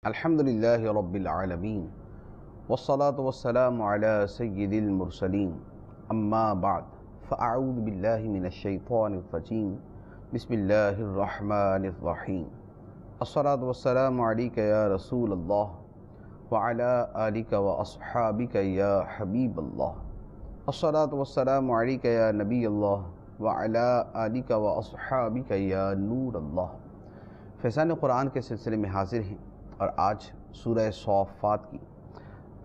الحمد للہ رب العالمین والصلاة والسلام علی سید المرسلین اما بعد فاعوذ باللہ من الشیطان الرجیم بسم اللہ الرحمن الرحیم الصلاة والسلام علیک یا رسول اللہ وعلی آلک واصحابک یا حبیب اللہ الصلاة والسلام علیک یا نبی اللہ وعلی آلک واصحابک یا نور اللہ۔ فیضان قرآن کے سلسلے میں حاضر ہیں اور آج سورہ صافات کی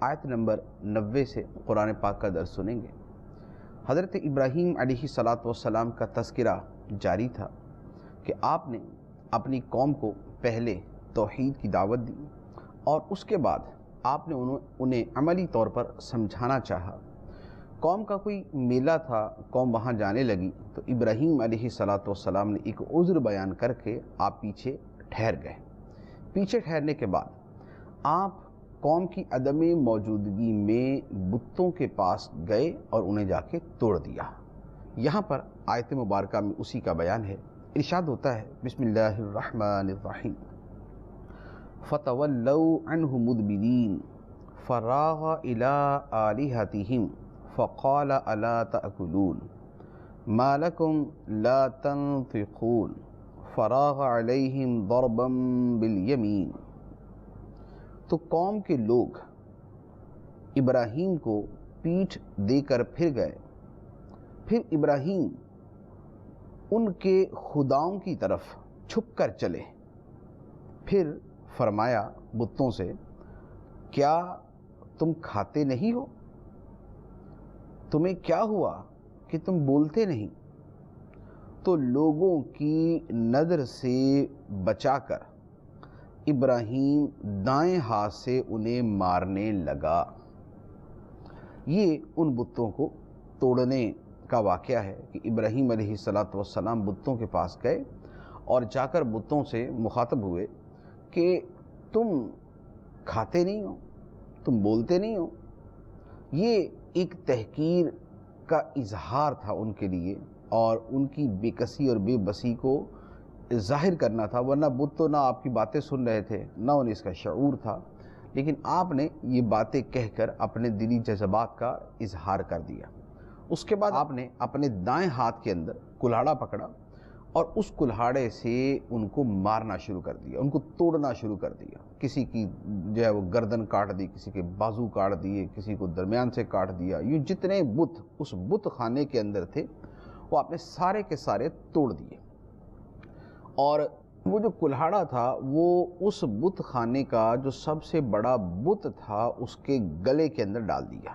آیت نمبر 90 سے قرآن پاک کا درس سنیں گے۔ حضرت ابراہیم علیہ السلام کا تذکرہ جاری تھا کہ آپ نے اپنی قوم کو پہلے توحید کی دعوت دی اور اس کے بعد آپ نے انہیں عملی طور پر سمجھانا چاہا۔ قوم کا کوئی میلہ تھا، قوم وہاں جانے لگی تو ابراہیم علیہ السلام نے ایک عذر بیان کر کے آپ پیچھے ٹھہر گئے۔ پیچھے ٹھہرنے کے بعد آپ قوم کی عدم موجودگی میں بتوں کے پاس گئے اور انہیں جا کے توڑ دیا۔ یہاں پر آیت مبارکہ میں اسی کا بیان ہے۔ ارشاد ہوتا ہے بسم اللہ الرحمن الرحیم فَتَوَلَّوْا عَنْهُ مُدْبِرِينَ فَرَاغَ إِلَىٰ آلِهَتِهِمْ فَقَالَ أَلَا تَأْكُلُونَ مَا لَكُمْ لَا تَنْطِقُونَ فراغ علیہم ضربا بالیمین۔ تو قوم کے لوگ ابراہیم کو پیٹھ دے کر پھر گئے۔ پھر ابراہیم ان کے خداؤں کی طرف چھپ کر چلے۔ پھر فرمایا بتوں سے، کیا تم کھاتے نہیں ہو؟ تمہیں کیا ہوا کہ تم بولتے نہیں؟ تو لوگوں کی نظر سے بچا کر ابراہیم دائیں ہاتھ سے انہیں مارنے لگا۔ یہ ان بتوں کو توڑنے کا واقعہ ہے کہ ابراہیم علیہ السلام بتوں کے پاس گئے اور جا کر بتوں سے مخاطب ہوئے کہ تم کھاتے نہیں ہو، تم بولتے نہیں ہو۔ یہ ایک تحقیر کا اظہار تھا ان کے لیے اور ان کی بے کسی اور بے بسی کو ظاہر کرنا تھا، ورنہ بت تو نہ آپ کی باتیں سن رہے تھے نہ انہیں اس کا شعور تھا، لیکن آپ نے یہ باتیں کہہ کر اپنے دلی جذبات کا اظہار کر دیا۔ اس کے بعد آپ نے اپنے دائیں ہاتھ کے اندر کلہاڑا پکڑا اور اس کلہاڑے سے ان کو مارنا شروع کر دیا، ان کو توڑنا شروع کر دیا۔ کسی کی جو ہے وہ گردن کاٹ دی، کسی کے بازو کاٹ دیے، کسی کو درمیان سے کاٹ دیا۔ یہ جتنے بت اس بت خانے کے اندر تھے وہ آپ نے سارے کے سارے توڑ دیے، اور وہ جو کلہاڑا تھا وہ اس بت خانے کا جو سب سے بڑا بت تھا اس کے گلے کے اندر ڈال دیا،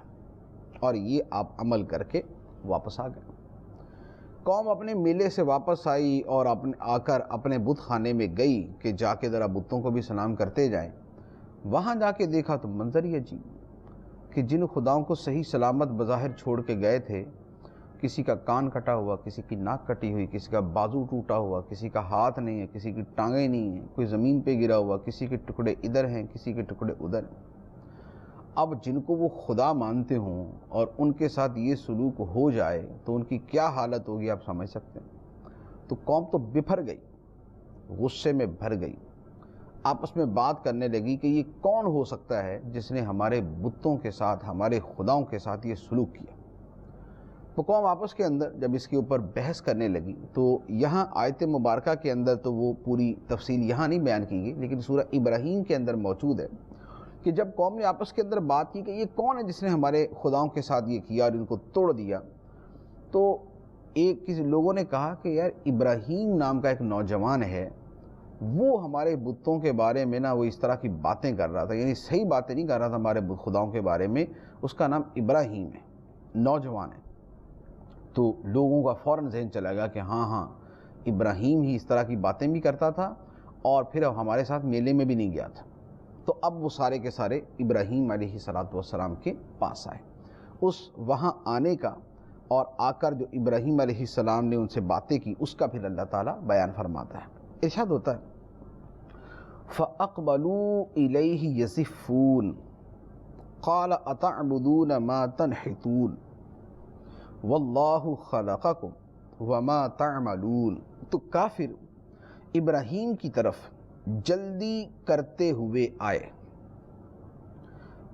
اور یہ آپ عمل کر کے واپس آ گئے۔ قوم اپنے میلے سے واپس آئی اور آ کر اپنے بت خانے میں گئی کہ جا کے ذرا بتوں کو بھی سلام کرتے جائیں۔ وہاں جا کے دیکھا تو منظر ہی عجیب کہ جن خداؤں کو صحیح سلامت بظاہر چھوڑ کے گئے تھے، کسی کا کان کٹا ہوا، کسی کی ناک کٹی ہوئی، کسی کا بازو ٹوٹا ہوا، کسی کا ہاتھ نہیں ہے، کسی کی ٹانگیں نہیں ہیں، کوئی زمین پہ گرا ہوا، کسی کے ٹکڑے ادھر ہیں، کسی کے ٹکڑے ادھر ہیں۔ اب جن کو وہ خدا مانتے ہوں اور ان کے ساتھ یہ سلوک ہو جائے تو ان کی کیا حالت ہوگی آپ سمجھ سکتے ہیں۔ تو قوم تو بپھر گئی، غصے میں بھر گئی، آپس میں بات کرنے لگی کہ یہ کون ہو سکتا ہے جس نے ہمارے بتوں کے ساتھ، ہمارے خداؤں کے ساتھ یہ سلوک کیا۔ تو قوم آپس کے اندر جب اس کے اوپر بحث کرنے لگی تو یہاں آیت مبارکہ کے اندر تو وہ پوری تفصیل یہاں نہیں بیان کی گئی، لیکن سورہ ابراہیم کے اندر موجود ہے کہ جب قوم نے آپس کے اندر بات کی کہ یہ کون ہے جس نے ہمارے خداؤں کے ساتھ یہ کیا اور ان کو توڑ دیا، تو کسی لوگوں نے کہا کہ یار ابراہیم نام کا ایک نوجوان ہے، وہ ہمارے بتوں کے بارے میں نا وہ اس طرح کی باتیں کر رہا تھا، یعنی صحیح باتیں نہیں کر رہا تھا ہمارے خداؤں کے بارے میں، اس کا نام ابراہیم ہے، نوجوان ہے۔ تو لوگوں کا فوراً ذہن چلا گیا کہ ہاں ابراہیم ہی اس طرح کی باتیں بھی کرتا تھا اور پھر ہمارے ساتھ میلے میں بھی نہیں گیا تھا۔ تو اب وہ سارے کے سارے ابراہیم علیہ السلام کے پاس آئے۔ اس وہاں آنے کا اور آ کر جو ابراہیم علیہ السلام نے ان سے باتیں کی اس کا پھر اللہ تعالیٰ بیان فرماتا ہے۔ ارشاد ہوتا ہے فَأَقْبَلُوا إِلَيْهِ يَزِفُّونَ قَالَ أَتَعْبُدُونَ مَا تَنْحِتُونَ وَاللَّهُ خَلَقَكُمْ وَمَا تَعْمَلُونَ۔ تو کافر ابراہیم کی طرف جلدی کرتے ہوئے آئے۔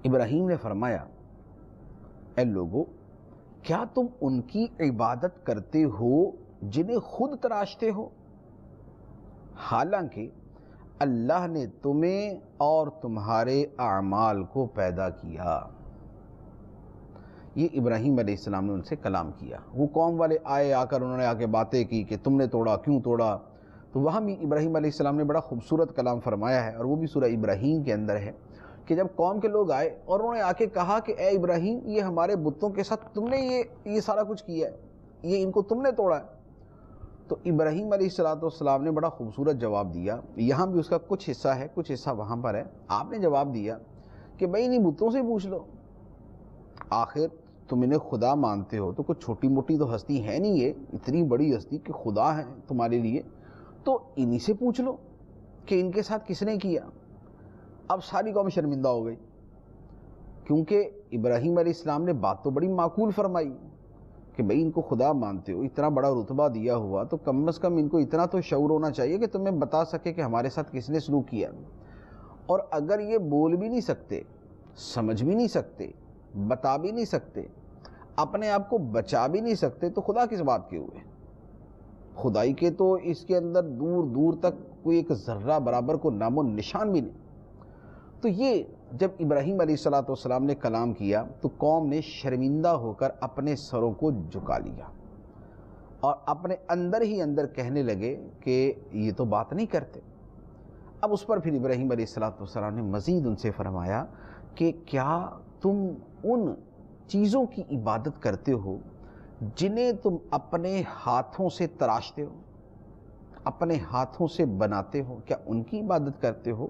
ابراہیم نے فرمایا، اے لوگو، کیا تم ان کی عبادت کرتے ہو جنہیں خود تراشتے ہو؟ حالانکہ اللہ نے تمہیں اور تمہارے اعمال کو پیدا کیا۔ یہ ابراہیم علیہ السلام نے ان سے کلام کیا۔ وہ قوم والے آئے، آ کر انہوں نے آ کے باتیں کی کہ تم نے توڑا، کیوں توڑا؟ تو وہاں بھی ابراہیم علیہ السلام نے بڑا خوبصورت کلام فرمایا ہے، اور وہ بھی سورہ ابراہیم کے اندر ہے کہ جب قوم کے لوگ آئے اور انہوں نے آ کے کہا کہ اے ابراہیم، یہ ہمارے بتوں کے ساتھ تم نے یہ سارا کچھ کیا ہے، یہ ان کو تم نے توڑا ہے۔ تو ابراہیم علیہ السلام نے بڑا خوبصورت جواب دیا۔ یہاں بھی اس کا کچھ حصہ ہے، کچھ حصہ وہاں پر ہے۔ آپ نے جواب دیا کہ بھائی انہیں بتوں سے پوچھ لو، آخر تم انہیں خدا مانتے ہو تو کچھ چھوٹی موٹی تو ہستی ہے نہیں، یہ اتنی بڑی ہستی کہ خدا ہے تمہارے لیے، تو انہی سے پوچھ لو کہ ان کے ساتھ کس نے کیا۔ اب ساری قوم شرمندہ ہو گئی، کیونکہ ابراہیم علیہ السلام نے بات تو بڑی معقول فرمائی کہ بھئی ان کو خدا مانتے ہو، اتنا بڑا رتبہ دیا ہوا، تو کم از کم ان کو اتنا تو شعور ہونا چاہیے کہ تمہیں بتا سکے کہ ہمارے ساتھ کس نے سلوک کیا۔ اور اگر یہ بول بھی نہیں سکتے، سمجھ بھی نہیں سکتے، بتا بھی نہیں سکتے، اپنے آپ کو بچا بھی نہیں سکتے، تو خدا کس بات کے ہوئے؟ خدائی کے تو اس کے اندر دور دور تک کوئی ایک ذرہ برابر کو نام و نشان بھی نہیں۔ تو یہ جب ابراہیم علیہ السلام نے کلام کیا تو قوم نے شرمندہ ہو کر اپنے سروں کو جھکا لیا اور اپنے اندر ہی اندر کہنے لگے کہ یہ تو بات نہیں کرتے۔ اب اس پر پھر ابراہیم علیہ السلام نے مزید ان سے فرمایا کہ کیا تم ان چیزوں کی عبادت کرتے ہو جنہیں تم اپنے ہاتھوں سے تراشتے ہو، اپنے ہاتھوں سے بناتے ہو، کیا ان کی عبادت کرتے ہو؟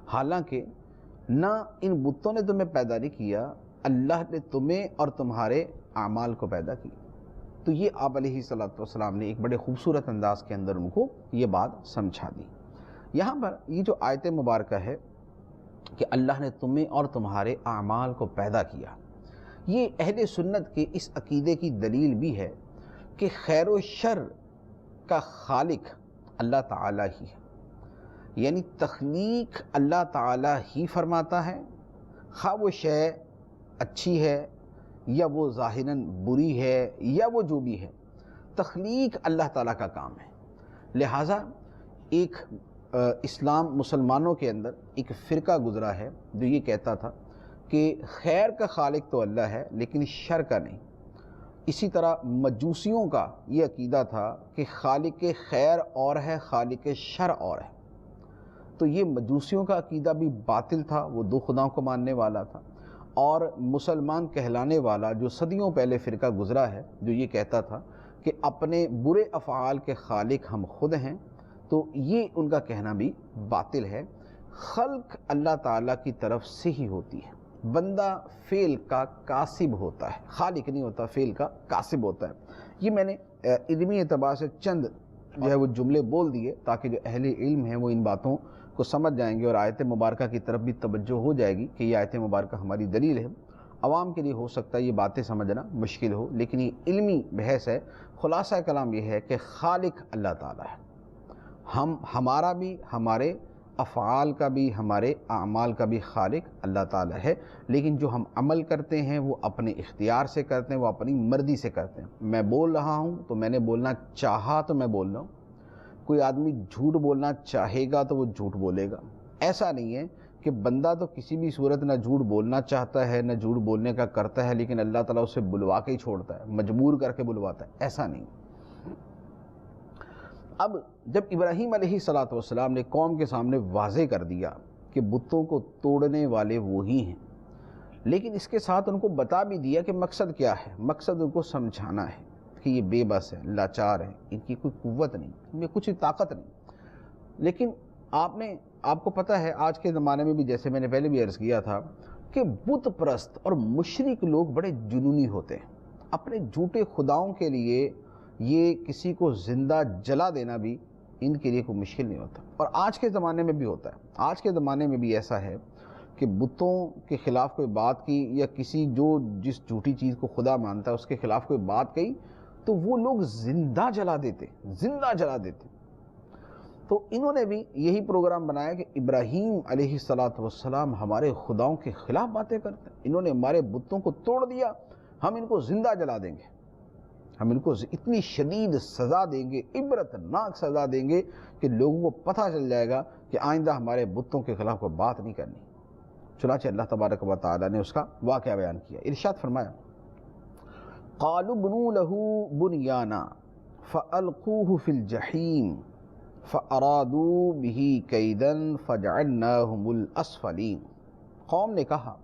حالانکہ نہ ان بتوں نے تمہیں پیدا نہیں کیا، اللہ نے تمہیں اور تمہارے اعمال کو پیدا کیا۔ تو یہ آپ علیہ السلام نے ایک بڑے خوبصورت انداز کے اندر ان کو یہ بات سمجھا دی۔ یہاں پر یہ جو آیت مبارکہ ہے کہ اللہ نے تمہیں اور تمہارے اعمال کو پیدا کیا، یہ اہل سنت کے اس عقیدے کی دلیل بھی ہے کہ خیر و شر کا خالق اللہ تعالیٰ ہی ہے، یعنی تخلیق اللہ تعالیٰ ہی فرماتا ہے، خواہ وہ شے اچھی ہے یا وہ ظاہراً بری ہے یا وہ جو بھی ہے، تخلیق اللہ تعالیٰ کا کام ہے۔ لہٰذا ایک اسلام مسلمانوں کے اندر ایک فرقہ گزرا ہے جو یہ کہتا تھا کہ خیر کا خالق تو اللہ ہے لیکن شر کا نہیں۔ اسی طرح مجوسیوں کا یہ عقیدہ تھا کہ خالق خیر اور ہے، خالق شر اور ہے۔ تو یہ مجوسیوں کا عقیدہ بھی باطل تھا، وہ دو خداؤں کو ماننے والا تھا۔ اور مسلمان کہلانے والا جو صدیوں پہلے فرقہ گزرا ہے جو یہ کہتا تھا کہ اپنے برے افعال کے خالق ہم خود ہیں، تو یہ ان کا کہنا بھی باطل ہے۔ خلق اللہ تعالیٰ کی طرف سے ہی ہوتی ہے، بندہ فعل کا کاسب ہوتا ہے، خالق نہیں ہوتا، فعل کا کاسب ہوتا ہے۔ یہ میں نے علمی اعتبار سے چند جو ہے وہ جملے بول دیے تاکہ جو اہل علم ہیں وہ ان باتوں کو سمجھ جائیں گے اور آیت مبارکہ کی طرف بھی توجہ ہو جائے گی کہ یہ آیت مبارکہ ہماری دلیل ہے۔ عوام کے لیے ہو سکتا ہے یہ باتیں سمجھنا مشکل ہو، لیکن یہ علمی بحث ہے۔ خلاصہ کلام یہ ہے کہ خالق اللہ تعالیٰ ہے، ہمارا بھی، ہمارے افعال کا بھی، ہمارے اعمال کا بھی خالق اللہ تعالیٰ ہے، لیکن جو ہم عمل کرتے ہیں وہ اپنے اختیار سے کرتے ہیں، وہ اپنی مرضی سے کرتے ہیں۔ میں بول رہا ہوں تو میں نے بولنا چاہا تو میں بول رہا ہوں، کوئی آدمی جھوٹ بولنا چاہے گا تو وہ جھوٹ بولے گا۔ ایسا نہیں ہے کہ بندہ تو کسی بھی صورت نہ جھوٹ بولنا چاہتا ہے نہ جھوٹ بولنے کا کرتا ہے، لیکن اللہ تعالیٰ اسے بلوا کے ہی چھوڑتا ہے، مجبور کر کے بلواتا ہے، ایسا نہیں۔ اب جب ابراہیم علیہ السلام نے قوم کے سامنے واضح کر دیا کہ بتوں کو توڑنے والے وہی ہیں، لیکن اس کے ساتھ ان کو بتا بھی دیا کہ مقصد کیا ہے، مقصد ان کو سمجھانا ہے کہ یہ بے بس ہے، لاچار ہے، ان کی کوئی قوت نہیں، ان میں کچھ طاقت نہیں۔ لیکن آپ کو پتہ ہے آج کے زمانے میں بھی، جیسے میں نے پہلے بھی عرض کیا تھا، کہ بت پرست اور مشرک لوگ بڑے جنونی ہوتے ہیں۔ اپنے جھوٹے خداؤں کے لیے یہ کسی کو زندہ جلا دینا بھی ان کے لیے کوئی مشکل نہیں ہوتا، اور آج کے زمانے میں بھی ہوتا ہے۔ آج کے زمانے میں بھی ایسا ہے کہ بتوں کے خلاف کوئی بات کی یا کسی جس جھوٹی چیز کو خدا مانتا ہے اس کے خلاف کوئی بات کہی تو وہ لوگ زندہ جلا دیتے۔ تو انہوں نے بھی یہی پروگرام بنایا کہ ابراہیم علیہ السلام ہمارے خداؤں کے خلاف باتیں کرتے ہیں، انہوں نے ہمارے بتوں کو توڑ دیا، ہم ان کو زندہ جلا دیں گے، ہم ان کو اتنی شدید سزا دیں گے، عبرتناک سزا دیں گے کہ لوگوں کو پتہ چل جائے گا کہ آئندہ ہمارے بتوں کے خلاف کوئی بات نہیں کرنی۔ چنانچہ اللہ تبارک و تعالیٰ نے اس کا واقعہ بیان کیا، ارشاد فرمایا قالوا بنوا له بنيانا فألقوه في الجحيم فأرادوا به كيدا فجعلناهم الأسفلين۔ قوم نے کہا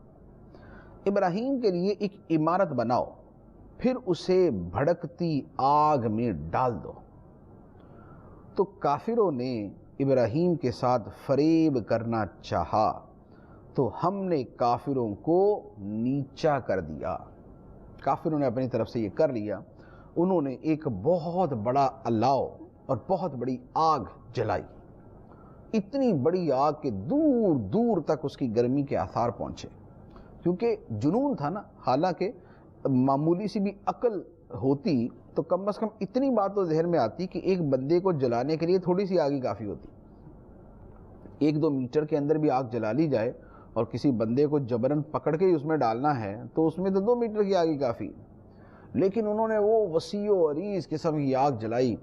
ابراہیم کے لیے ایک عمارت بناؤ، پھر اسے بھڑکتی آگ میں ڈال دو۔ تو کافروں نے ابراہیم کے ساتھ فریب کرنا چاہا تو ہم نے کافروں کو نیچا کر دیا۔ کافروں نے اپنی طرف سے یہ کر لیا، انہوں نے ایک بہت بڑا الاؤ اور بہت بڑی آگ جلائی، اتنی بڑی آگ کہ دور دور تک اس کی گرمی کے آثار پہنچے، کیونکہ جنون تھا نا۔ حالانکہ معمولی سی بھی عقل ہوتی تو کم از کم اتنی بات تو ذہن میں آتی کہ ایک بندے کو جلانے کے لیے تھوڑی سی آگ ہی کافی ہوتی، 1-2 میٹر کے اندر بھی آگ جلا لی جائے اور کسی بندے کو جبرن پکڑ کے اس میں ڈالنا ہے تو اس میں تو 2 میٹر کی آگ ہی کافی۔ لیکن انہوں نے وہ وسیع و عریض قسم کی آگ جلائی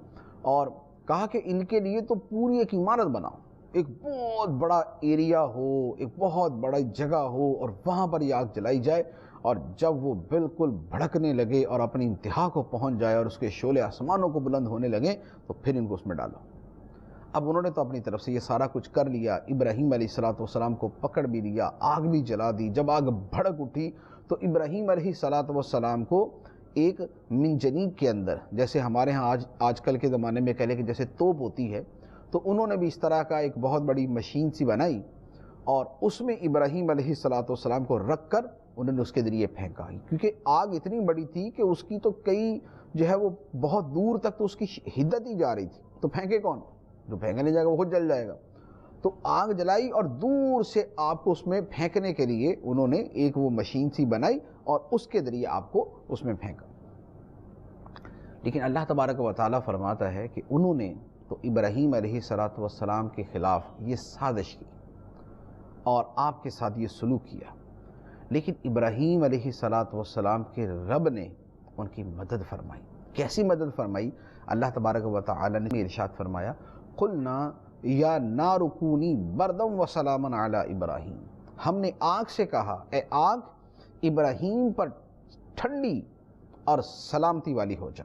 اور کہا کہ ان کے لیے تو پوری ایک عمارت بناؤ، ایک بہت بڑا ایریا ہو، ایک بہت بڑی جگہ ہو اور وہاں پر یہ آگ جلائی جائے، اور جب وہ بالکل بھڑکنے لگے اور اپنی انتہا کو پہنچ جائے اور اس کے شعلے آسمانوں کو بلند ہونے لگے تو پھر ان کو اس میں ڈالو۔ اب انہوں نے تو اپنی طرف سے یہ سارا کچھ کر لیا، ابراہیم علیہ السلام کو پکڑ بھی لیا، آگ بھی جلا دی۔ جب آگ بھڑک اٹھی تو ابراہیم علیہ السلام کو ایک منجنیق کے اندر، جیسے ہمارے ہاں آج کل کے زمانے میں کہہ لیں کہ جیسے توپ ہوتی ہے، تو انہوں نے بھی اس طرح کا ایک بہت بڑی مشین سی بنائی اور اس میں ابراہیم علیہ السلام کو رکھ کر انہوں نے اس کے ذریعے پھینکا، کیونکہ آگ اتنی بڑی تھی کہ اس کی تو کئی جو ہے وہ بہت دور تک تو اس کی حدت ہی جا رہی تھی، تو پھینکے کون؟ جو پھینکنے جائے گا وہ خود جل جائے گا۔ تو آگ جلائی اور دور سے آپ کو اس میں پھینکنے کے لیے انہوں نے ایک وہ مشین سی بنائی اور اس کے ذریعے آپ کو اس میں پھینکا۔ لیکن اللہ تبارک و تعالیٰ فرماتا ہے کہ انہوں نے تو ابراہیم علیہ السلام کے خلاف یہ سازش کی اور آپ کے ساتھ یہ سلوک کیا، لیکن ابراہیم علیہ السلام کے رب نے ان کی مدد فرمائی۔ کیسی مدد فرمائی؟ اللہ تبارک و تعالیٰ نے ارشاد فرمایا قلنا یا نار کونی بردا وسلاما علی ابراہیم۔ ہم نے آگ سے کہا اے آگ ابراہیم پر ٹھنڈی اور سلامتی والی ہو جا،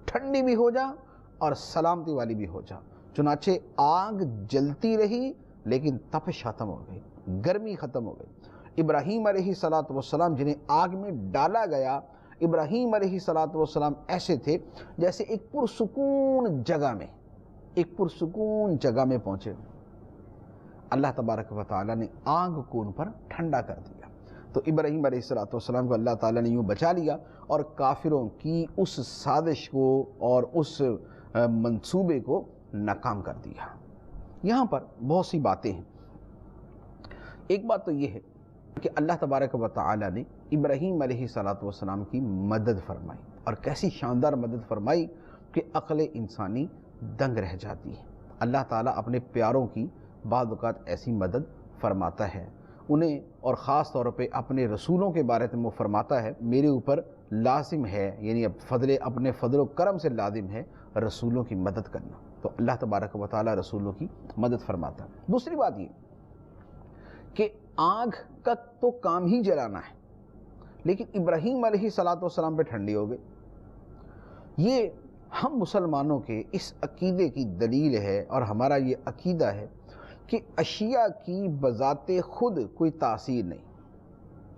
ٹھنڈی بھی ہو جا اور سلامتی والی بھی ہو جا۔ چنانچہ آگ جلتی رہی لیکن تپش ختم ہو گئی، گرمی ختم ہو گئی۔ ابراہیم علیہ السلام جنہیں آگ میں ڈالا گیا، ابراہیم علیہ السلام ایسے تھے جیسے ایک پرسکون جگہ میں پہنچے۔ اللہ تبارک و تعالیٰ نے آگ کو ان پر ٹھنڈا کر دیا، تو ابراہیم علیہ السلام کو اللہ تعالیٰ نے یوں بچا لیا اور کافروں کی اس سازش کو اور اس منصوبے کو ناکام کر دیا۔ یہاں پر بہت سی باتیں ہیں۔ ایک بات تو یہ ہے کہ اللہ تبارک و تعالیٰ نے ابراہیم علیہ السلام کی مدد فرمائی، اور کیسی شاندار مدد فرمائی کہ عقل انسانی دنگ رہ جاتی ہے۔ اللہ تعالیٰ اپنے پیاروں کی بعض اوقات ایسی مدد فرماتا ہے انہیں، اور خاص طور پہ اپنے رسولوں کے بارے میں وہ فرماتا ہے میرے اوپر لازم ہے، یعنی اپنے فضل و کرم سے لازم ہے رسولوں کی مدد کرنا، تو اللہ تبارک و تعالیٰ رسولوں کی مدد فرماتا ہے۔ دوسری بات یہ کہ آگ کا تو کام ہی جلانا ہے، لیکن ابراہیم علیہ السلام پہ ٹھنڈی ہو گئی۔ یہ ہم مسلمانوں کے اس عقیدے کی دلیل ہے، اور ہمارا یہ عقیدہ ہے کہ اشیاء کی بذات خود کوئی تاثیر نہیں۔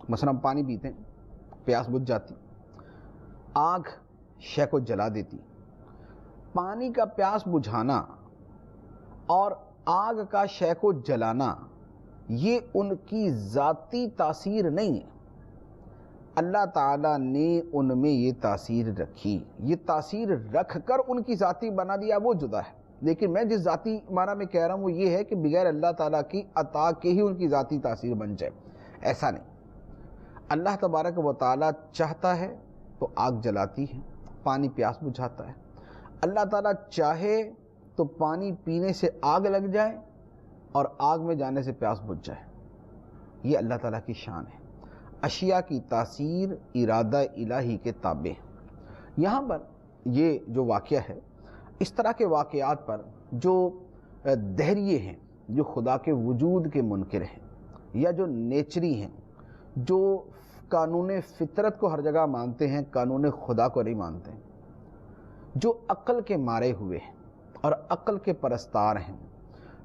مثلا ہم پانی پیتے ہیں، پیاس بجھ جاتی، آگ شے کو جلا دیتی۔ پانی کا پیاس بجھانا اور آگ کا شے کو جلانا یہ ان کی ذاتی تاثیر نہیں ہے، اللہ تعالیٰ نے ان میں یہ تاثیر رکھی، یہ تاثیر رکھ کر ان کی ذاتی بنا دیا، وہ جدا ہے۔ لیکن میں جس ذاتی معنی میں کہہ رہا ہوں وہ یہ ہے کہ بغیر اللہ تعالیٰ کی عطا کے ہی ان کی ذاتی تاثیر بن جائے، ایسا نہیں۔ اللہ تبارک و تعالیٰ چاہتا ہے تو آگ جلاتی ہے، پانی پیاس بجھاتا ہے۔ اللہ تعالیٰ چاہے تو پانی پینے سے آگ لگ جائے اور آگ میں جانے سے پیاس بجھ جائے. یہ اللہ تعالیٰ کی شان ہے. اشیاء کی تاثیر ارادہ الہی کے تابع ہے. یہاں پر یہ جو واقعہ ہے، اس طرح کے واقعات پر جو دہریے ہیں، جو خدا کے وجود کے منکر ہیں، یا جو نیچری ہیں، جو قانون فطرت کو ہر جگہ مانتے ہیں، قانون خدا کو نہیں مانتے ہیں، جو عقل کے مارے ہوئے ہیں اور عقل کے پرستار ہیں،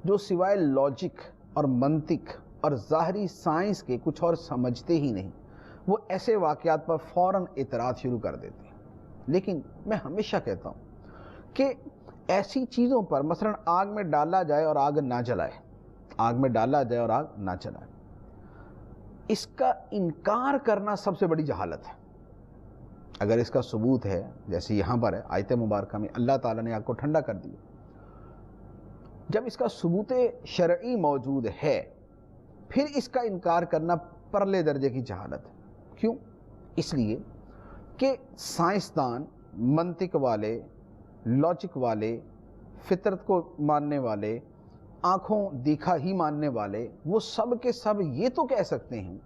جو سوائے لاجک اور منطق اور ظاہری سائنس کے کچھ اور سمجھتے ہی نہیں، وہ ایسے واقعات پر فوراً اعتراض شروع کر دیتے ہیں. لیکن میں ہمیشہ کہتا ہوں کہ ایسی چیزوں پر مثلاً آگ میں ڈالا جائے اور آگ نہ جلائے، آگ میں ڈالا جائے اور آگ نہ جلائے، اس کا انکار کرنا سب سے بڑی جہالت ہے. اگر اس کا ثبوت ہے، جیسے یہاں پر ہے آیت مبارکہ میں اللہ تعالیٰ نے آگ کو ٹھنڈا کر دیا، جب اس کا ثبوت شرعی موجود ہے پھر اس کا انکار کرنا پرلے درجے کی جہالت ہے. کیوں؟ اس لیے کہ سائنسدان، منطق والے، لاجک والے، فطرت کو ماننے والے، آنکھوں دیکھا ہی ماننے والے، وہ سب کے سب یہ تو کہہ سکتے ہیں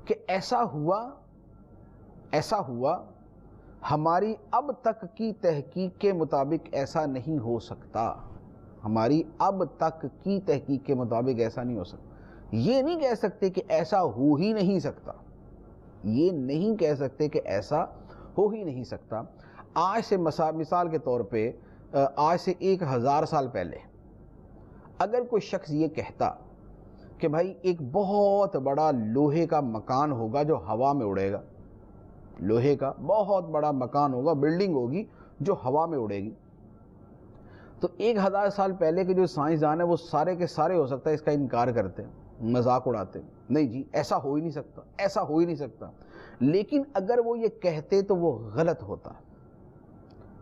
کہ ایسا ہوا، ہماری اب تک کی تحقیق کے مطابق ایسا نہیں ہو سکتا، ہماری اب تک کی تحقیق کے مطابق ایسا نہیں ہو سکتا. یہ نہیں کہہ سکتے کہ ایسا ہو ہی نہیں سکتا، یہ نہیں کہہ سکتے کہ ایسا ہو ہی نہیں سکتا. آج سے مثال کے طور پہ آج سے 1000 سال پہلے اگر کوئی شخص یہ کہتا کہ بھائی ایک بہت بڑا لوہے کا مکان ہوگا جو ہوا میں اڑے گا، لوہے کا بہت بڑا مکان ہوگا، بلڈنگ ہوگی جو ہوا میں اڑے گی، تو 1000 سال پہلے کے جو سائنسدان ہیں وہ سارے کے سارے ہو سکتا ہے اس کا انکار کرتے ہیں، مذاق اڑاتے، نہیں جی ایسا ہو ہی نہیں سکتا، ایسا ہو ہی نہیں سکتا. لیکن اگر وہ یہ کہتے تو وہ غلط ہوتا.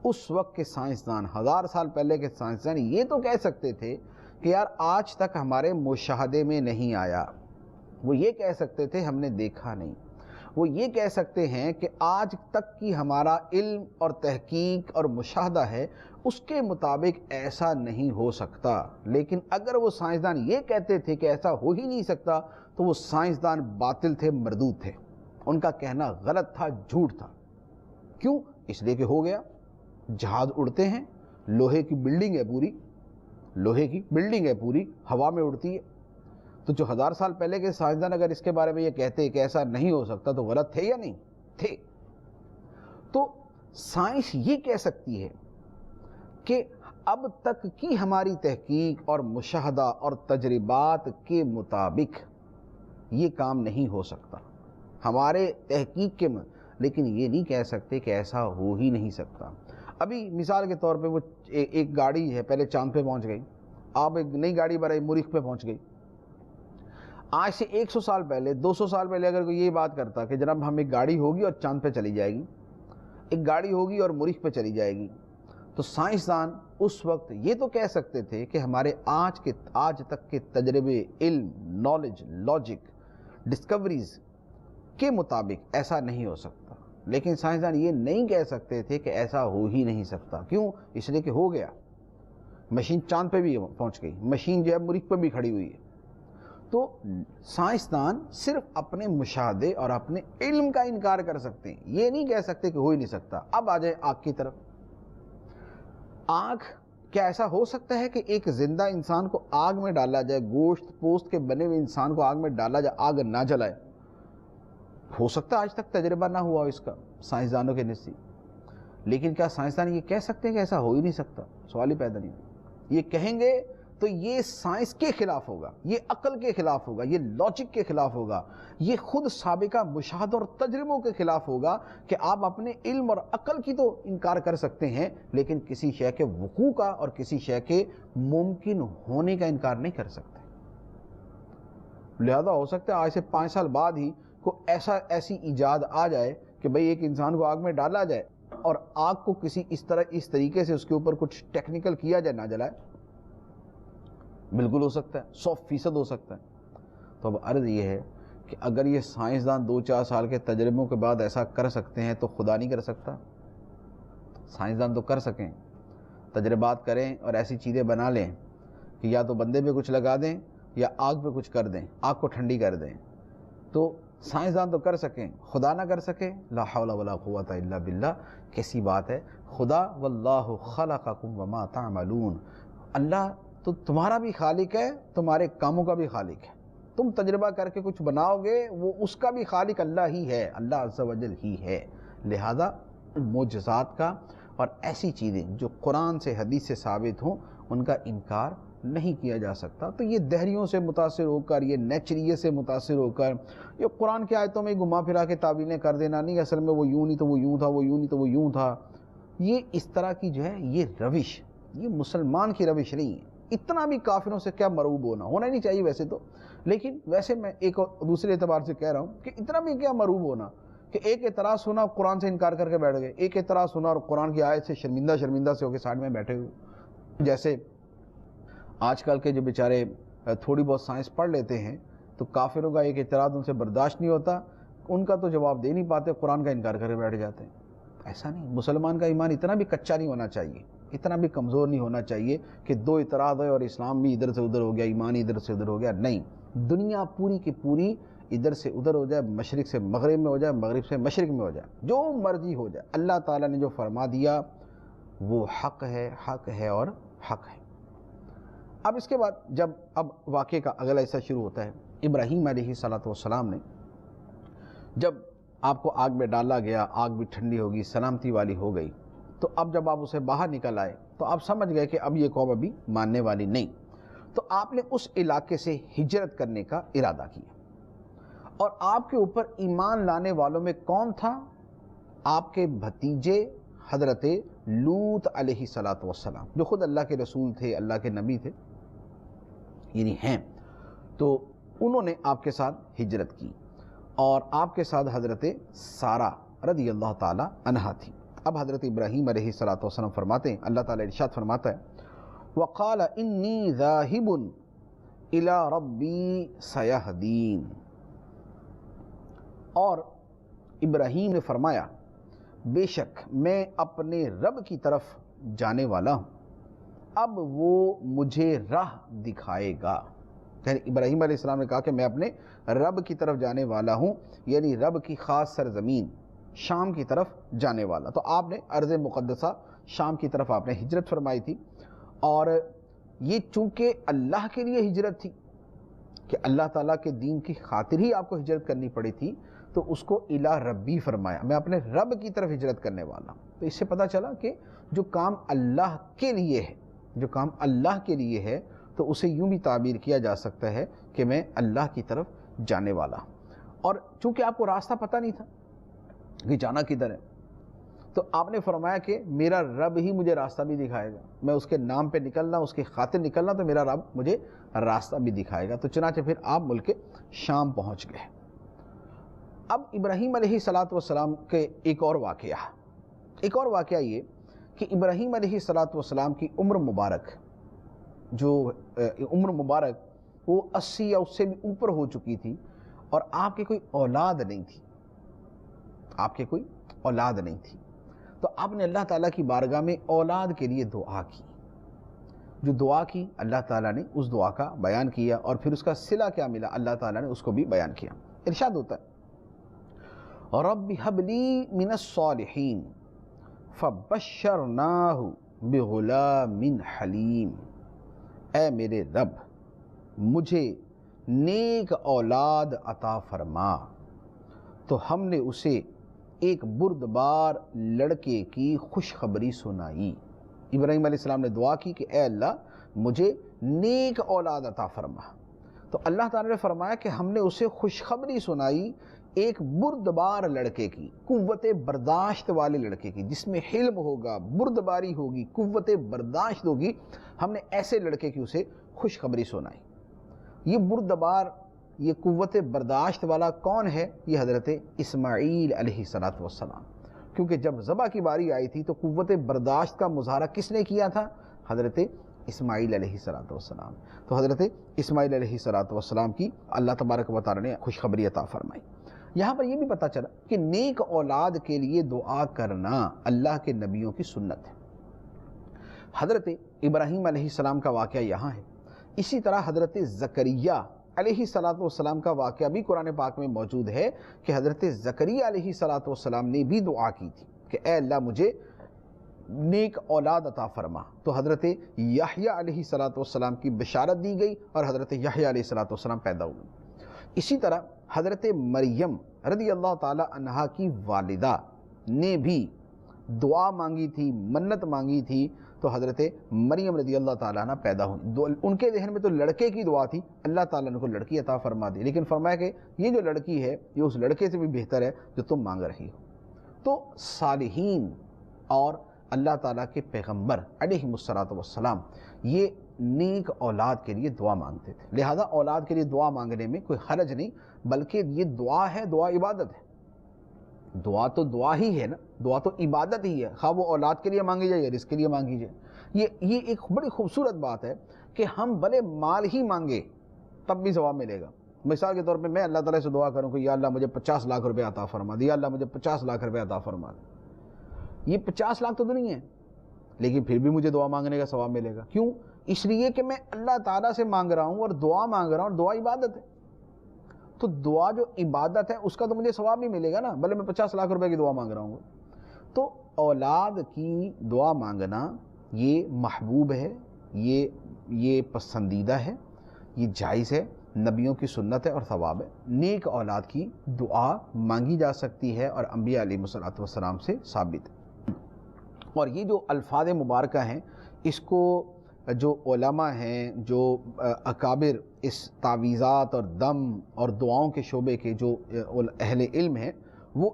اس وقت کے سائنسدان، 1000 سال پہلے کے سائنسدان یہ تو کہہ سکتے تھے کہ یار آج تک ہمارے مشاہدے میں نہیں آیا، وہ یہ کہہ سکتے تھے ہم نے دیکھا نہیں، وہ یہ کہہ سکتے ہیں کہ آج تک کی ہمارا علم اور تحقیق اور مشاہدہ ہے اس کے مطابق ایسا نہیں ہو سکتا. لیکن اگر وہ سائنسدان یہ کہتے تھے کہ ایسا ہو ہی نہیں سکتا تو وہ سائنسدان باطل تھے، مردود تھے، ان کا کہنا غلط تھا، جھوٹ تھا. کیوں؟ اس لیے کہ ہو گیا، جہاز اڑتے ہیں، لوہے کی بلڈنگ ہے پوری، لوہے کی بلڈنگ ہے پوری، ہوا میں اڑتی ہے. تو جو 1000 سال پہلے کے سائنسدان اگر اس کے بارے میں یہ کہتے کہ ایسا نہیں ہو سکتا تو غلط تھے یا نہیں تھے؟ تو سائنس یہ کہہ سکتی ہے کہ اب تک کی ہماری تحقیق اور مشاہدہ اور تجربات کے مطابق یہ کام نہیں ہو سکتا، ہمارے تحقیق کے لیکن یہ نہیں کہہ سکتے کہ ایسا ہو ہی نہیں سکتا. ابھی مثال کے طور پہ وہ ایک گاڑی ہے پہلے چاند پہ پہنچ گئی، آپ ایک نئی گاڑی بنائی مریخ پہ پہنچ گئی. آج سے 100 سال پہلے، 200 سال پہلے اگر کوئی یہ بات کرتا کہ جناب ہم ایک گاڑی ہوگی اور چاند پہ چلی جائے گی، ایک گاڑی ہوگی اور مریخ پہ چلی جائے گی، تو سائنسدان اس وقت یہ تو کہہ سکتے تھے کہ ہمارے آج تک کے تجربے، علم، نالج، لاجک، ڈسکوریز کے مطابق ایسا نہیں ہو سکتا. لیکن سائنسدان یہ نہیں کہہ سکتے تھے کہ ایسا ہو ہی نہیں سکتا. کیوں؟ اس لیے کہ ہو گیا، مشین چاند پہ بھی پہنچ گئی، مشین جو ہے مریخ پہ بھی کھڑی ہوئی ہے. تو سائنسدان صرف اپنے مشاہدے اور اپنے علم کا انکار کر سکتے ہیں، یہ نہیں کہہ سکتے کہ ہو ہی نہیں سکتا. اب آ جائیں آگ کی طرف. آگ، کیا ایسا ہو سکتا ہے کہ ایک زندہ انسان کو آگ میں ڈالا جائے، گوشت پوست کے بنے ہوئے انسان کو آگ میں ڈالا جائے، آگ نہ جلائے؟ ہو سکتا ہے آج تک تجربہ نہ ہوا اس کا سائنسدانوں کے نزدیک، لیکن کیا سائنسدان یہ کہہ سکتے ہیں کہ ایسا ہو ہی نہیں سکتا؟ سوال ہی پیدا نہیں. یہ کہیں گے تو یہ سائنس کے خلاف ہوگا، یہ عقل کے خلاف ہوگا، یہ لاجک کے خلاف ہوگا، یہ خود سابقہ مشاہدہ اور تجربوں کے خلاف ہوگا کہ آپ اپنے علم اور عقل کی تو انکار کر سکتے ہیں لیکن کسی شے کے وقوع کا اور کسی شے کے ممکن ہونے کا انکار نہیں کر سکتے. لہذا ہو سکتا ہے آج سے 5 سال بعد ہی کوئی ایسی ایجاد آ جائے کہ بھئی ایک انسان کو آگ میں ڈالا جائے اور آگ کو کسی اس طریقے سے اس کے اوپر کچھ ٹیکنیکل کیا جائے، نہ جلائے. بالکل ہو سکتا ہے، 100% ہو سکتا ہے. تو اب عرض یہ ہے کہ اگر یہ سائنسدان 2-4 سال کے تجربوں کے بعد ایسا کر سکتے ہیں تو خدا نہیں کر سکتا؟ سائنسدان تو کر سکیں، تجربات کریں اور ایسی چیزیں بنا لیں کہ یا تو بندے پہ کچھ لگا دیں یا آگ پہ کچھ کر دیں، آگ کو ٹھنڈی کر دیں، تو سائنسدان تو کر سکیں، خدا نہ کر سکے، لا حول ولا قوت الا باللہ، کیسی بات ہے۔ خدا واللہ خلقکم وما تعملون، اللہ تو تمہارا بھی خالق ہے، تمہارے کاموں کا بھی خالق ہے، تم تجربہ کر کے کچھ بناؤ گے وہ اس کا بھی خالق اللہ ہی ہے، اللہ عز و جل ہی ہے۔ لہذا معجزات کا اور ایسی چیزیں جو قرآن سے حدیث سے ثابت ہوں ان کا انکار نہیں کیا جا سکتا۔ تو یہ دہریوں سے متاثر ہو کر، یہ نیچریت سے متاثر ہو کر، یہ قرآن کی آیتوں میں گھما پھرا کے تعویلیں کر دینا، نہیں اصل میں وہ یوں نہیں تو وہ یوں تھا، وہ یوں نہیں تو وہ یوں تھا، یہ اس طرح کی جو ہے یہ روش، یہ مسلمان کی روش نہیں ہے۔ اتنا بھی کافروں سے کیا مرعوب ہونا ہی نہیں چاہیے ویسے تو، لیکن ویسے میں ایک دوسرے اعتبار سے کہہ رہا ہوں کہ اتنا بھی کیا مرعوب ہونا کہ ایک اعتراض سنا قرآن سے انکار کر کے بیٹھ گئے، ایک اعتراض سنا اور قرآن کی آیت سے شرمندہ سے ہو کے سائڈ میں بیٹھے ہوئے۔ جیسے آج کل کے جو بیچارے تھوڑی بہت سائنس پڑھ لیتے ہیں تو کافروں کا ایک اعتراض ان سے برداشت نہیں ہوتا، ان کا تو جواب دے نہیں پاتے، قرآن کا انکار کر کے بیٹھ جاتے ہیں۔ ایسا نہیں، مسلمان کا ایمان اتنا بھی کچا نہیں ہونا چاہیے، اتنا بھی کمزور نہیں ہونا چاہیے کہ دو اعتراض ہے اور اسلام بھی ادھر سے ادھر ہو گیا، ایمان ادھر سے ادھر ہو گیا۔ نہیں، دنیا پوری کی پوری ادھر سے ادھر ہو جائے، مشرق سے مغرب میں ہو جائے، مغرب سے مشرق میں ہو جائے، جو مرضی ہو جائے، اللہ تعالیٰ نے جو فرما دیا وہ حق ہے اور حق ہے۔ اب اس کے بعد جب اب واقعے کا اگلا حصہ شروع ہوتا ہے، ابراہیم علیہ السلام نے جب آپ کو آگ میں ڈالا گیا، آگ بھی ٹھنڈی ہوگی، سلامتی والی ہو گئی، تو اب جب آپ اسے باہر نکل آئے تو آپ سمجھ گئے کہ اب یہ قوم ابھی ماننے والی نہیں، تو آپ نے اس علاقے سے ہجرت کرنے کا ارادہ کیا۔ اور آپ کے اوپر ایمان لانے والوں میں کون تھا؟ آپ کے بھتیجے حضرت لوط علیہ السلام، جو خود اللہ کے رسول تھے، اللہ کے نبی تھے، یعنی ہیں، تو انہوں نے آپ کے ساتھ ہجرت کی اور آپ کے ساتھ حضرت سارہ رضی اللہ تعالی عنہا تھی۔ اب حضرت ابراہیم علیہ السلام فرماتے ہیں، اللہ تعالی ارشاد فرماتا ہے وَقَالَ إِنِّي ذَاهِبٌ إِلَىٰ رَبِّي سَيَهْدِينِ، اور ابراہیم نے فرمایا بے شک میں اپنے رب کی طرف جانے والا ہوں، اب وہ مجھے راہ دکھائے گا۔ یعنی ابراہیم علیہ السلام نے کہا کہ میں اپنے رب کی طرف جانے والا ہوں، یعنی رب کی خاص سرزمین شام کی طرف جانے والا۔ تو آپ نے ارض مقدسہ شام کی طرف آپ نے ہجرت فرمائی تھی، اور یہ چونکہ اللہ کے لیے ہجرت تھی کہ اللہ تعالیٰ کے دین کی خاطر ہی آپ کو ہجرت کرنی پڑی تھی، تو اس کو الی ربی فرمایا، میں اپنے رب کی طرف ہجرت کرنے والا ہوں۔ تو اس سے پتہ چلا کہ جو کام اللہ کے لیے ہے، جو کام اللہ کے لیے ہے، تو اسے یوں بھی تعبیر کیا جا سکتا ہے کہ میں اللہ کی طرف جانے والا ہوں۔ اور چونکہ آپ کو راستہ پتہ نہیں تھا کہ جانا کدھر ہے، تو آپ نے فرمایا کہ میرا رب ہی مجھے راستہ بھی دکھائے گا، میں اس کے نام پہ نکلنا، اس کی خاطر نکلنا، تو میرا رب مجھے راستہ بھی دکھائے گا۔ تو چنانچہ پھر آپ ملک شام پہنچ گئے۔ اب ابراہیم علیہ السلام کے ایک اور واقعہ یہ کہ ابراہیم علیہ السلام کی عمر مبارک وہ 80 یا اس سے بھی اوپر ہو چکی تھی، اور آپ کے کوئی اولاد نہیں تھی، تو آپ نے اللہ تعالیٰ کی بارگاہ میں اولاد کے لیے دعا کی۔ جو دعا کی اللہ تعالیٰ نے اس دعا کا بیان کیا، اور پھر اس کا صلہ کیا ملا اللہ تعالیٰ نے اس کو بھی بیان کیا۔ ارشاد ہوتا ہے رب هب لی من الصالحین فبشرناہ بغلام حلیم، اے میرے رب مجھے نیک اولاد عطا فرما، تو ہم نے اسے ایک بردبار لڑکے کی خوشخبری سنائی۔ ابراہیم علیہ السلام نے دعا کی کہ اے اللہ مجھے نیک اولاد عطا فرما، تو اللہ تعالیٰ نے فرمایا کہ ہم نے اسے خوشخبری سنائی ایک بردبار لڑکے کی، قوت برداشت والے لڑکے کی، جس میں حلم ہوگا، بردباری ہوگی، قوت برداشت ہوگی، ہم نے ایسے لڑکے کی اسے خوشخبری سنائی۔ یہ بردبار، یہ قوت برداشت والا کون ہے؟ یہ حضرت اسماعیل علیہ السلام، کیونکہ جب ذبح کی باری آئی تھی تو قوت برداشت کا مظاہرہ کس نے کیا تھا؟ حضرت اسماعیل علیہ السلام۔ تو حضرت اسماعیل علیہ السلام کی اللہ تبارک و تعالی نے خوشخبری عطا فرمائی۔ یہاں پر یہ بھی پتہ چلا کہ نیک اولاد کے لیے دعا کرنا اللہ کے نبیوں کی سنت ہے۔ حضرت ابراہیم علیہ السلام کا واقعہ یہاں ہے. اسی طرح حضرت زکریا علیہ السلام کا واقعہ بھی قرآن پاک میں موجود ہے کہ حضرت زکریا علیہ السلام نے بھی دعا کی تھی کہ اے اللہ مجھے نیک اولاد عطا فرما. تو حضرت یحییٰ علیہ السلام کی بشارت دی گئی اور حضرت یحییٰ علیہ السلام پیدا ہوئے. اسی طرح حضرت مریم رضی اللہ تعالی عنہا کی والدہ نے بھی دعا مانگی تھی، منت مانگی تھی، تو حضرت مریم رضی اللہ تعالیٰ عنہ پیدا ہوئی. ان کے ذہن میں تو لڑکے کی دعا تھی، اللہ تعالیٰ نے کو لڑکی عطا فرما دی، لیکن فرمایا کہ یہ جو لڑکی ہے یہ اس لڑکے سے بھی بہتر ہے جو تم مانگ رہی ہو. تو صالحین اور اللہ تعالیٰ کے پیغمبر علیہ السلام یہ نیک اولاد کے لیے دعا مانگتے تھے. لہذا اولاد کے لیے دعا مانگنے میں کوئی حرج نہیں، بلکہ یہ دعا ہے، دعا عبادت ہے. دعا تو دعا ہی ہے نا، دعا تو عبادت ہی ہے، خواہ وہ اولاد کے لیے مانگی جائے یا رزق کے لیے مانگی جائے. یہ ایک بڑی خوبصورت بات ہے کہ ہم بھلے مال ہی مانگے تب بھی ثواب ملے گا. مثال کے طور پہ میں اللہ تعالیٰ سے دعا کروں کہ یا اللہ مجھے 50 لاکھ روپے عطا فرما دے، یا اللہ مجھے 50 لاکھ روپے عطا فرما دے. یہ 50 لاکھ تو نہیں ہے، لیکن پھر بھی مجھے دعا مانگنے کا ثواب ملے گا. کیوں؟ اس لیے کہ میں اللہ تعالیٰ سے مانگ رہا ہوں اور دعا مانگ رہا ہوں، اور دعا عبادت ہے. تو دعا جو عبادت ہے اس کا تو مجھے ثواب بھی ملے گا نا، بھلے میں 50 لاکھ روپے کی دعا مانگ رہا ہوں. تو اولاد کی دعا مانگنا یہ محبوب ہے، یہ پسندیدہ ہے، یہ جائز ہے، نبیوں کی سنت ہے اور ثواب ہے. نیک اولاد کی دعا مانگی جا سکتی ہے اور انبیاء علیہ السلام سے ثابت ہے. اور یہ جو الفاظ مبارکہ ہیں اس کو جو علماء ہیں، جو اکابر اس تعویذات اور دم اور دعاؤں کے شعبے کے جو اہل علم ہیں، وہ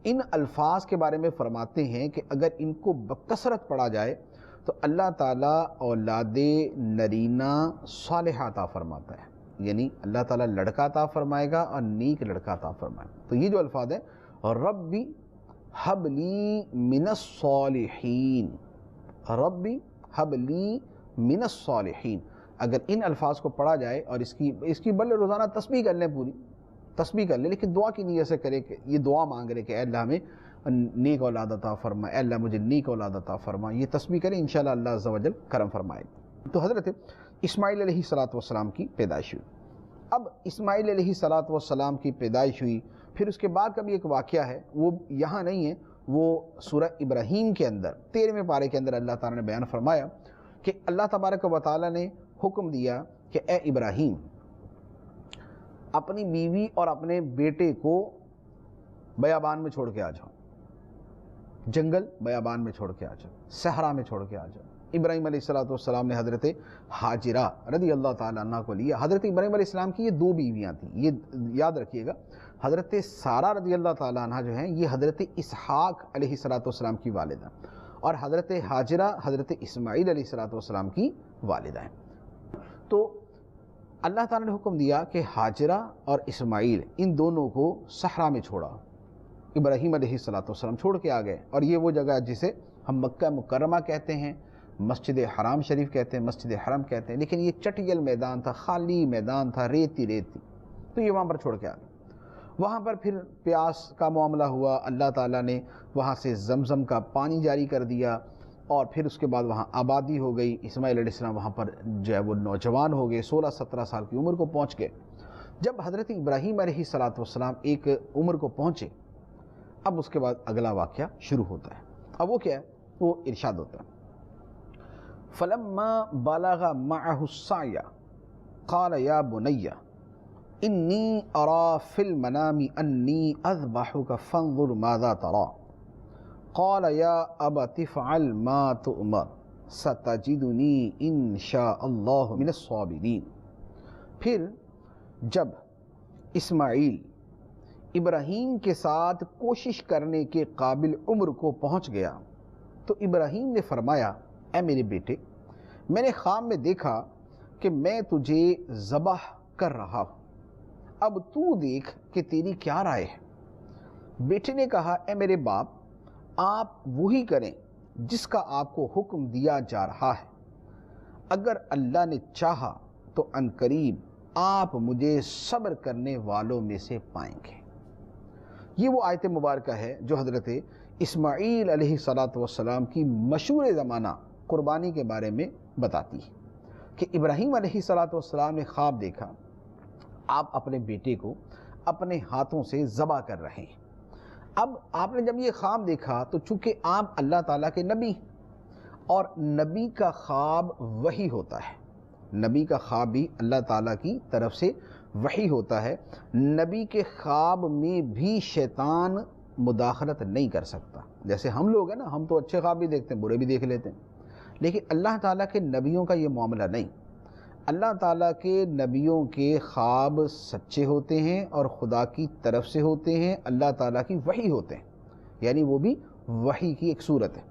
ان الفاظ کے بارے میں فرماتے ہیں کہ اگر ان کو بکثرت پڑھا جائے تو اللہ تعالیٰ اولاد نرینہ صالحہ عطا فرماتا ہے. یعنی اللہ تعالیٰ لڑکا عطا فرمائے گا اور نیک لڑکا عطا فرمائے گا. تو یہ جو الفاظ ہیں، ربی حب لی من الصالحین، ربی حب لی من الصالحین، اگر ان الفاظ کو پڑھا جائے اور اس کی بلے روزانہ تسبیح کر لیں، پوری تسبیح کر لیں، لیکن دعا کی نیت سے کرے کہ یہ دعا مانگ رہے کہ اے اللہ ہمیں نیک اولاد عطا فرما، اے اللہ مجھے نیک اولاد عطا فرما. یہ تسبیح کریں، انشاءاللہ اللہ عز و جل کرم فرمائے. تو حضرت اسماعیل علیہ السلام کی پیدائش ہوئی. اب اسماعیل علیہ السلام کی پیدائش ہوئی، پھر اس کے بعد کا بھی ایک واقعہ ہے، وہ یہاں نہیں ہے، وہ سورہ ابراہیم کے اندر 13ویں پارے کے اندر اللہ تعالیٰ نے بیان فرمایا کہ اللہ تبارک و تعالیٰ نے حکم دیا کہ اے ابراہیم اپنی بیوی اور اپنے بیٹے کو بیابان میں چھوڑ کے آ جاؤ، جنگل بیابان میں چھوڑ کے آ جاؤ، صحرا میں چھوڑ کے آ جاؤ. ابراہیم علیہ السلام نے حضرت حاجرہ رضی اللہ تعالیٰ عنہ کو لیا. حضرت ابراہیم علیہ السلام کی یہ 2 بیویاں تھیں، یہ یاد رکھیے گا. حضرت سارہ رضی اللہ تعالیٰ عنہ جو ہیں یہ حضرت اسحاق علیہ السلام کی والدہ، اور حضرت حاجرہ حضرت اسماعیل علیہ السلام کی والدہ ہیں. تو اللہ تعالیٰ نے حکم دیا کہ حاجرہ اور اسماعیل ان دونوں کو صحرا میں چھوڑا. ابراہیم علیہ السلام چھوڑ کے آ گئے، اور یہ وہ جگہ جسے ہم مکہ مکرمہ کہتے ہیں، مسجد حرام شریف کہتے ہیں، مسجد حرم کہتے ہیں، لیکن یہ چٹیل میدان تھا، خالی میدان تھا، ریتی ریتی. تو یہ وہاں پر چھوڑ کے آ گئے. وہاں پر پھر پیاس کا معاملہ ہوا، اللہ تعالیٰ نے وہاں سے زمزم کا پانی جاری کر دیا، اور پھر اس کے بعد وہاں آبادی ہو گئی. اسماعیل علیہ السلام وہاں پر جو ہے وہ نوجوان ہو گئے، 16-17 سال کی عمر کو پہنچ گئے. جب حضرت ابراہیم علیہ السلام ایک عمر کو پہنچے، اب اس کے بعد اگلا واقعہ شروع ہوتا ہے. اب وہ کیا ہے؟ وہ ارشاد ہوتا ہے فَلَمَّا بَلَغَ مَعَهُ السَّعْيَ قَالَ يَا بُنَيَّ إِنِّي أَرَى فِي الْمَنَامِ أَنِّي أَذْبَحُكَ فَانظُرْ مَاذَا تَرَى قَالَ يَا أَبَتِ افْعَلْ مَا تُؤْمَرُ سَتَجِدُنِي إِن شَاءَ اللَّهُ مِنَ الصَّابِرِينَ. پھر جب اسماعیل ابراہیم کے ساتھ کوشش کرنے کے قابل عمر کو پہنچ گیا تو ابراہیم نے فرمایا اے میرے بیٹے، میں نے خواب میں دیکھا کہ میں تجھے ذبح کر رہا ہوں، اب تو دیکھ کہ تیری کیا رائے ہے. بیٹے نے کہا اے میرے باپ، آپ وہی کریں جس کا آپ کو حکم دیا جا رہا ہے، اگر اللہ نے چاہا تو عنقریب آپ مجھے صبر کرنے والوں میں سے پائیں گے. یہ وہ آیت مبارکہ ہے جو حضرت اسماعیل علیہ السلام کی مشہور زمانہ قربانی کے بارے میں بتاتی ہے کہ ابراہیم علیہ السلام نے خواب دیکھا، آپ اپنے بیٹے کو اپنے ہاتھوں سے ذبح کر رہے ہیں۔ اب آپ نے جب یہ خواب دیکھا تو چونکہ آپ اللہ تعالیٰ کے نبی، اور نبی کا خواب وحی ہوتا ہے، نبی کا خواب بھی اللہ تعالیٰ کی طرف سے وحی ہوتا ہے، نبی کے خواب میں بھی شیطان مداخلت نہیں کر سکتا۔ جیسے ہم لوگ ہیں نا، ہم تو اچھے خواب بھی دیکھتے ہیں، برے بھی دیکھ لیتے ہیں، لیکن اللہ تعالیٰ کے نبیوں کا یہ معاملہ نہیں۔ اللہ تعالیٰ کے نبیوں کے خواب سچے ہوتے ہیں اور خدا کی طرف سے ہوتے ہیں، اللہ تعالیٰ کی وحی ہوتے ہیں، یعنی وہ بھی وحی کی ایک صورت ہے۔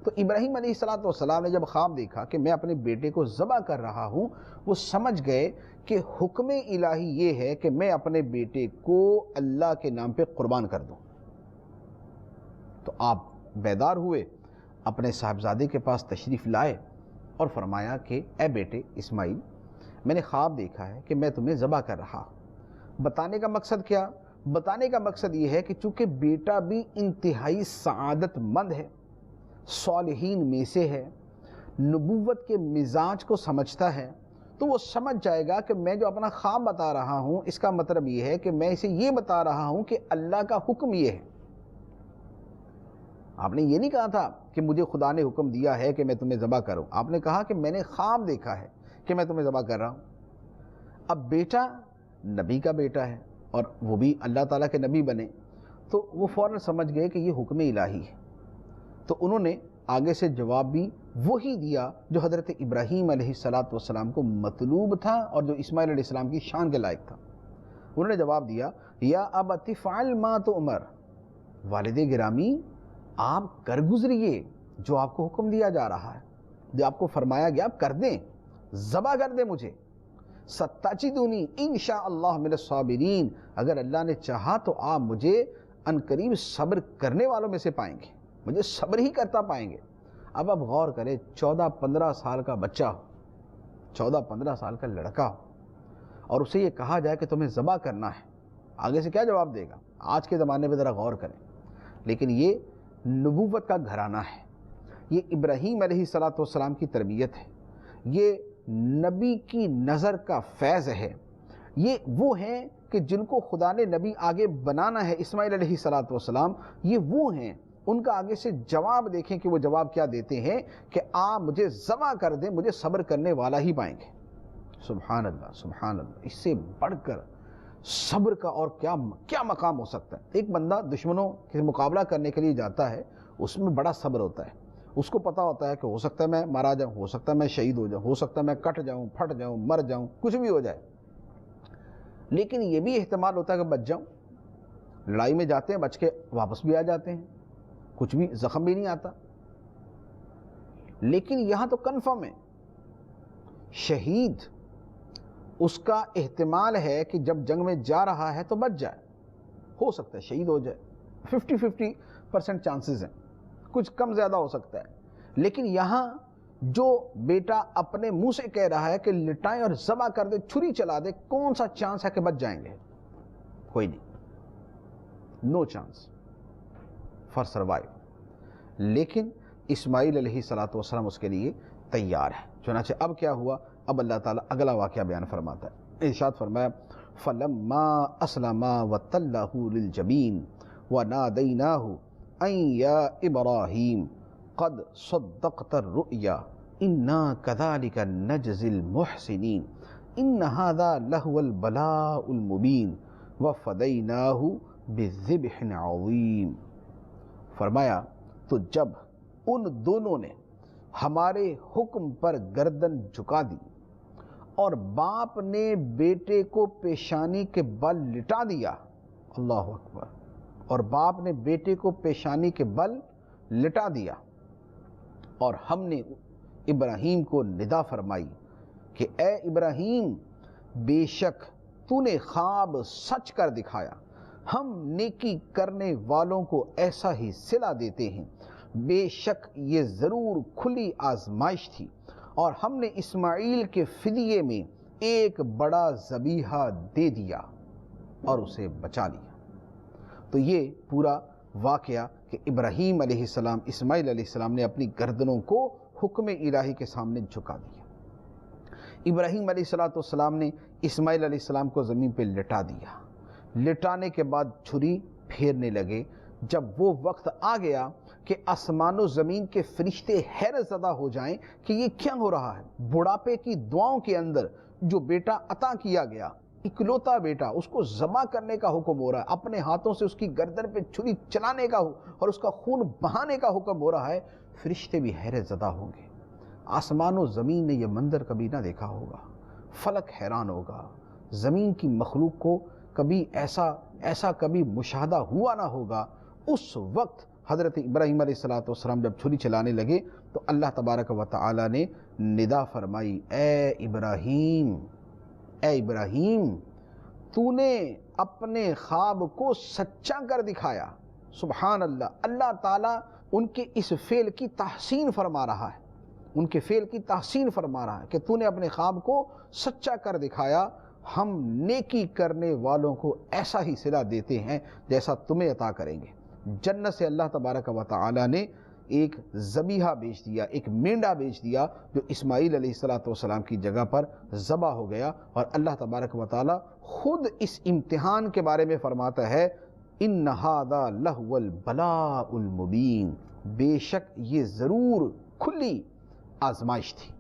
تو ابراہیم علیہ السلام نے جب خواب دیکھا کہ میں اپنے بیٹے کو ذبح کر رہا ہوں، وہ سمجھ گئے کہ حکم الہی یہ ہے کہ میں اپنے بیٹے کو اللہ کے نام پہ قربان کر دوں۔ تو آپ بیدار ہوئے، اپنے صاحبزادے کے پاس تشریف لائے اور فرمایا کہ اے بیٹے اسماعیل، میں نے خواب دیکھا ہے کہ میں تمہیں ذبح کر رہا ہوں۔ بتانے کا مقصد کیا؟ بتانے کا مقصد یہ ہے کہ چونکہ بیٹا بھی انتہائی سعادت مند ہے، صالحین میں سے ہے، نبوت کے مزاج کو سمجھتا ہے، تو وہ سمجھ جائے گا کہ میں جو اپنا خواب بتا رہا ہوں اس کا مطلب یہ ہے کہ میں اسے یہ بتا رہا ہوں کہ اللہ کا حکم یہ ہے۔ آپ نے یہ نہیں کہا تھا کہ مجھے خدا نے حکم دیا ہے کہ میں تمہیں ذبح کروں، آپ نے کہا کہ میں نے خواب دیکھا ہے کہ میں تمہیں ذبح کر رہا ہوں۔ اب بیٹا نبی کا بیٹا ہے اور وہ بھی اللہ تعالیٰ کے نبی بنے، تو وہ فوراً سمجھ گئے کہ یہ حکم الہی ہے۔ تو انہوں نے آگے سے جواب بھی وہی دیا جو حضرت ابراہیم علیہ السلام کو مطلوب تھا اور جو اسماعیل علیہ السلام کی شان کے لائق تھا۔ انہوں نے جواب دیا، یا ابت افعل ما تؤمر، والد گرامی آپ کر گزریے جو آپ کو حکم دیا جا رہا ہے، جو آپ کو فرمایا گیا آپ کر دیں، ذبح کر دیں مجھے، ستجدونی انشاءاللہ من الصابرین، اگر اللہ نے چاہا تو آپ مجھے عنقریب صبر کرنے والوں میں سے پائیں گے، مجھے صبر ہی کرتا پائیں گے۔ اب آپ غور کریں، 14-15 سال کا بچہ ہو، 14-15 سال کا لڑکا ہو، اور اسے یہ کہا جائے کہ تمہیں ذبح کرنا ہے، آگے سے کیا جواب دے گا؟ آج کے زمانے میں ذرا غور کریں۔ لیکن یہ نبوت کا گھرانہ ہے، یہ ابراہیم علیہ السلام کی تربیت ہے، یہ نبی کی نظر کا فیض ہے، یہ وہ ہیں کہ جن کو خدا نے نبی آگے بنانا ہے، اسماعیل علیہ السلام، یہ وہ ہیں۔ ان کا آگے سے جواب دیکھیں کہ وہ جواب کیا دیتے ہیں کہ آپ مجھے ذبح کر دیں، مجھے صبر کرنے والا ہی پائیں گے۔ سبحان اللہ، سبحان اللہ، اس سے بڑھ کر صبر کا اور کیا مقام ہو سکتا ہے؟ ایک بندہ دشمنوں کے مقابلہ کرنے کے لیے جاتا ہے، اس میں بڑا صبر ہوتا ہے، اس کو پتہ ہوتا ہے کہ ہو سکتا ہے میں مارا جاؤں، ہو سکتا ہے میں شہید ہو جاؤں، ہو سکتا ہے میں کٹ جاؤں، پھٹ جاؤں، مر جاؤں، کچھ بھی ہو جائے، لیکن یہ بھی احتمال ہوتا ہے کہ بچ جاؤں۔ لڑائی میں جاتے ہیں، بچ کے واپس بھی آ جاتے ہیں، کچھ بھی زخم بھی نہیں آتا، لیکن یہاں تو کنفرم ہے شہید، اس کا احتمال ہے کہ جب جنگ میں جا رہا ہے تو بچ جائے، ہو سکتا ہے شہید ہو جائے، 50% چانسز ہیں، کچھ کم زیادہ ہو سکتا ہے۔ لیکن یہاں جو بیٹا اپنے منہ سے کہہ رہا ہے کہ لٹائیں اور ذبح کر دے، چھری چلا دے، کون سا چانس ہے کہ بچ جائیں گے؟ کوئی نہیں، نو چانس فار سروائیو۔ لیکن اسماعیل علیہ السلام اس کے لیے تیار ہے۔ چنانچہ اب کیا ہوا؟ اب اللہ تعالیٰ اگلا واقعہ بیان فرماتا ہے، ارشاد فرمایا، فَلَمَّا أَسْلَمَا وَتَلَّهُ لِلْجَبِينِ وَنَادَيْنَاهُ أَن يَا إِبْرَاهِيمُ قَدْ صَدَّقْتَ الرُّؤْيَا إِنَّا كَذَلِكَ نَجْزِي الْمُحْسِنِينَ إِنَّ هَذَا لَهُوَ الْبَلَاءُ الْمُبِينُ وَفَدَيْنَاهُ بِذِبْحٍ عَظِيمٍ۔ فرمایا تو جب ان دونوں نے ہمارے حکم پر گردن جھکا دی اور باپ نے بیٹے کو پیشانی کے بل لٹا دیا، اللہ اکبر، اور باپ نے بیٹے کو پیشانی کے بل لٹا دیا، اور ہم نے ابراہیم کو ندا فرمائی کہ اے ابراہیم، بے شک تو نے خواب سچ کر دکھایا، ہم نیکی کرنے والوں کو ایسا ہی صلہ دیتے ہیں، بے شک یہ ضرور کھلی آزمائش تھی، اور ہم نے اسماعیل کے فدیے میں ایک بڑا ذبیحہ دے دیا اور اسے بچا لیا۔ تو یہ پورا واقعہ کہ ابراہیم علیہ السلام، اسماعیل علیہ السلام نے اپنی گردنوں کو حکم الہی کے سامنے جھکا دیا۔ ابراہیم علیہ السلام نے اسماعیل علیہ السلام کو زمین پہ لٹا دیا، لٹانے کے بعد چھری پھیرنے لگے۔ جب وہ وقت آ گیا کہ آسمان و زمین کے فرشتے حیرت زدہ ہو جائیں کہ یہ کیا ہو رہا ہے، بڑھاپے کی دعاؤں کے اندر جو بیٹا عطا کیا گیا، اکلوتا بیٹا، اس کو ذبح کرنے کا حکم ہو رہا ہے، اپنے ہاتھوں سے اس کی گردن پہ چھری چلانے کا اور اس کا خون بہانے کا حکم ہو رہا ہے، فرشتے بھی حیرت زدہ ہوں گے۔ آسمان و زمین نے یہ منظر کبھی نہ دیکھا ہوگا، فلک حیران ہوگا، زمین کی مخلوق کو کبھی ایسا کبھی مشاہدہ ہوا نہ ہوگا۔ اس وقت حضرت ابراہیم علیہ السلام جب چھری چلانے لگے تو اللہ تبارک و تعالی نے ندا فرمائی، اے ابراہیم تو نے اپنے خواب کو سچا کر دکھایا۔ سبحان اللہ، اللہ تعالیٰ ان کے اس فعل کی تحسین فرما رہا ہے، ان کے فعل کی تحسین فرما رہا ہے کہ تو نے اپنے خواب کو سچا کر دکھایا۔ ہم نیکی کرنے والوں کو ایسا ہی صلہ دیتے ہیں جیسا تمہیں عطا کریں گے۔ جنت سے اللہ تبارک و تعالی نے ایک ذبیحہ بیچ دیا، ایک مینڈا بیچ دیا جو اسماعیل علیہ السلام کی جگہ پر ذبح ہو گیا، اور اللہ تبارک و تعالی خود اس امتحان کے بارے میں فرماتا ہے، ان ھذا لہو البلاء المبین، بے شک یہ ضرور کھلی آزمائش تھی،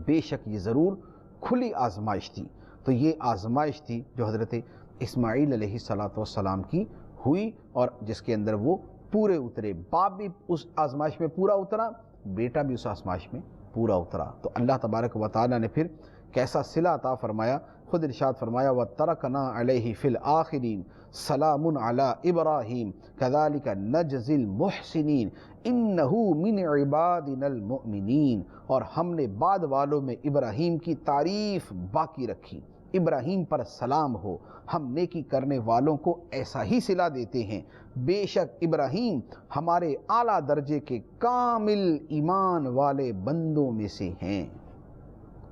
بے شک یہ ضرور کھلی آزمائش تھی۔ تو یہ آزمائش تھی جو حضرت اسماعیل علیہ السلام کی ہوئی، اور جس کے اندر وہ پورے اترے۔ باپ بھی اس آزمائش میں پورا اترا، بیٹا بھی اس آزمائش میں پورا اترا۔ تو اللہ تبارک و تعالی نے پھر کیسا صلہ عطا فرمایا، خود ارشاد فرمایا، وَتَرَكْنَا عَلَيْهِ فِي الْآخِرِينَ سَلَامٌ عَلَىٰ إِبْرَاهِيمَ كَذَلِكَ نَجْزِي الْمُحْسِنِينَ إِنَّهُ مِنْ عِبَادِنَا الْمُؤْمِنِينَ۔ اور ہم نے بعد والوں میں ابراہیم کی تعریف باقی رکھی، ابراہیم پر سلام ہو، ہم نیکی کرنے والوں کو ایسا ہی صلہ دیتے ہیں، بے شک ابراہیم ہمارے اعلیٰ درجے کے کامل ایمان والے بندوں میں سے ہیں۔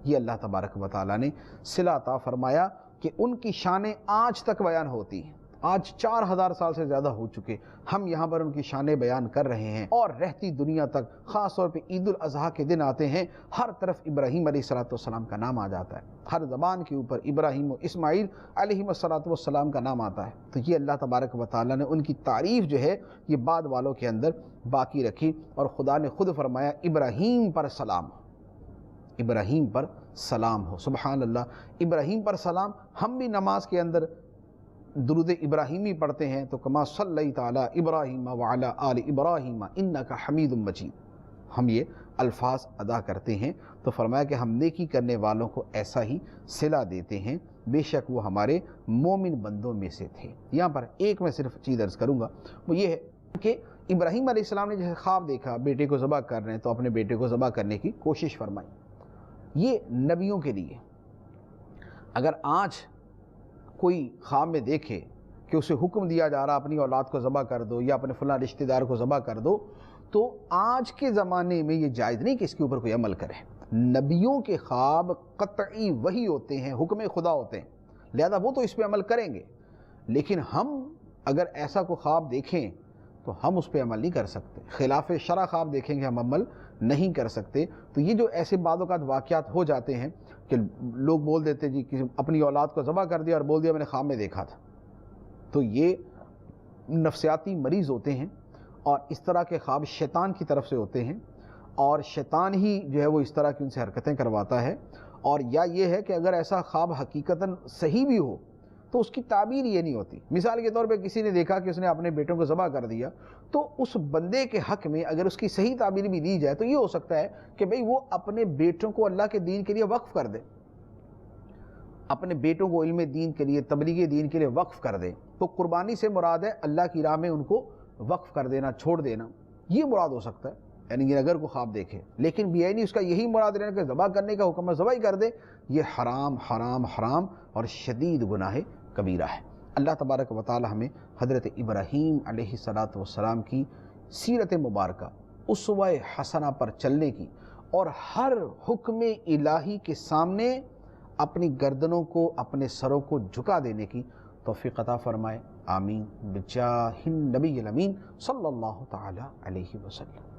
یہ اللہ تبارک و تعالیٰ نے صلہ عطا فرمایا کہ ان کی شانیں آج تک بیان ہوتی ہیں، آج 4000 سال سے زیادہ ہو چکے، ہم یہاں پر ان کی شانیں بیان کر رہے ہیں، اور رہتی دنیا تک خاص طور پہ عید الاضحیٰ کے دن آتے ہیں، ہر طرف ابراہیم علیہ السلام کا نام آ جاتا ہے، ہر زبان کے اوپر ابراہیم و اسماعیل علیہ السلام کا نام آتا ہے۔ تو یہ اللہ تبارک و تعالیٰ نے ان کی تعریف جو ہے یہ بعد والوں کے اندر باقی رکھی، اور خدا نے خود فرمایا، ابراہیم پر سلام، ابراہیم پر سلام ہو۔ سبحان اللہ، ابراہیم پر سلام۔ ہم بھی نماز کے اندر درود ابراہیمی پڑھتے ہیں تو کما صلیت علی ابراہیم وعلی آل ابراہیم انک حمید مجید، ہم یہ الفاظ ادا کرتے ہیں۔ تو فرمایا کہ ہم نیکی کرنے والوں کو ایسا ہی صلہ دیتے ہیں، بے شک وہ ہمارے مومن بندوں میں سے تھے۔ یہاں پر ایک میں صرف چیز عرض کروں گا، وہ یہ ہے کہ ابراہیم علیہ السلام نے جیسے خواب دیکھا بیٹے کو ذبح کر رہے ہیں تو اپنے بیٹے کو ذبح کرنے کی کوشش فرمائی۔ یہ نبیوں کے لیے، اگر آج کوئی خواب میں دیکھے کہ اسے حکم دیا جا رہا اپنی اولاد کو ذبح کر دو یا اپنے فلاں رشتہ دار کو ذبح کر دو، تو آج کے زمانے میں یہ جائز نہیں کہ اس کے اوپر کوئی عمل کرے۔ نبیوں کے خواب قطعی وحی ہوتے ہیں، حکم خدا ہوتے ہیں، لہذا وہ تو اس پہ عمل کریں گے، لیکن ہم اگر ایسا کوئی خواب دیکھیں تو ہم اس پہ عمل نہیں کر سکتے، خلاف شرع خواب دیکھیں گے ہم عمل نہیں کر سکتے۔ تو یہ جو ایسے بعض اوقات واقعات ہو جاتے ہیں کہ لوگ بول دیتے جی کہ اپنی اولاد کو ذبح کر دیا اور بول دیا میں نے خواب میں دیکھا تھا، تو یہ نفسیاتی مریض ہوتے ہیں، اور اس طرح کے خواب شیطان کی طرف سے ہوتے ہیں، اور شیطان ہی جو ہے وہ اس طرح کی ان سے حرکتیں کرواتا ہے۔ اور یا یہ ہے کہ اگر ایسا خواب حقیقتاً صحیح بھی ہو تو اس کی تعبیر یہ نہیں ہوتی۔ مثال کے طور پہ کسی نے دیکھا کہ اس نے اپنے بیٹوں کو ذبح کر دیا، تو اس بندے کے حق میں اگر اس کی صحیح تعبیر بھی دی جائے تو یہ ہو سکتا ہے کہ بھئی وہ اپنے بیٹوں کو اللہ کے دین کے لیے وقف کر دے، اپنے بیٹوں کو علم دین کے لیے، تبلیغ دین کے لیے وقف کر دے۔ تو قربانی سے مراد ہے اللہ کی راہ میں ان کو وقف کر دینا، چھوڑ دینا، یہ مراد ہو سکتا ہے، یعنی اگر کوئی خواب دیکھے، لیکن بیائی نہیں اس کا یہی مراد رہنا کہ ذبح کرنے کا حکم ہے ذبح ہی کر دے، یہ حرام حرام حرام اور شدید گناہ کبیرہ ہے۔ اللہ تبارک و تعالی ہمیں حضرت ابراہیم علیہ السلام کی سیرت مبارکہ، اسوہ حسنہ پر چلنے کی، اور ہر حکم الہی کے سامنے اپنی گردنوں کو، اپنے سروں کو جھکا دینے کی توفیق عطا فرمائے، آمین، بجاہ النبی الامین صلی اللہ تعالی علیہ وسلم۔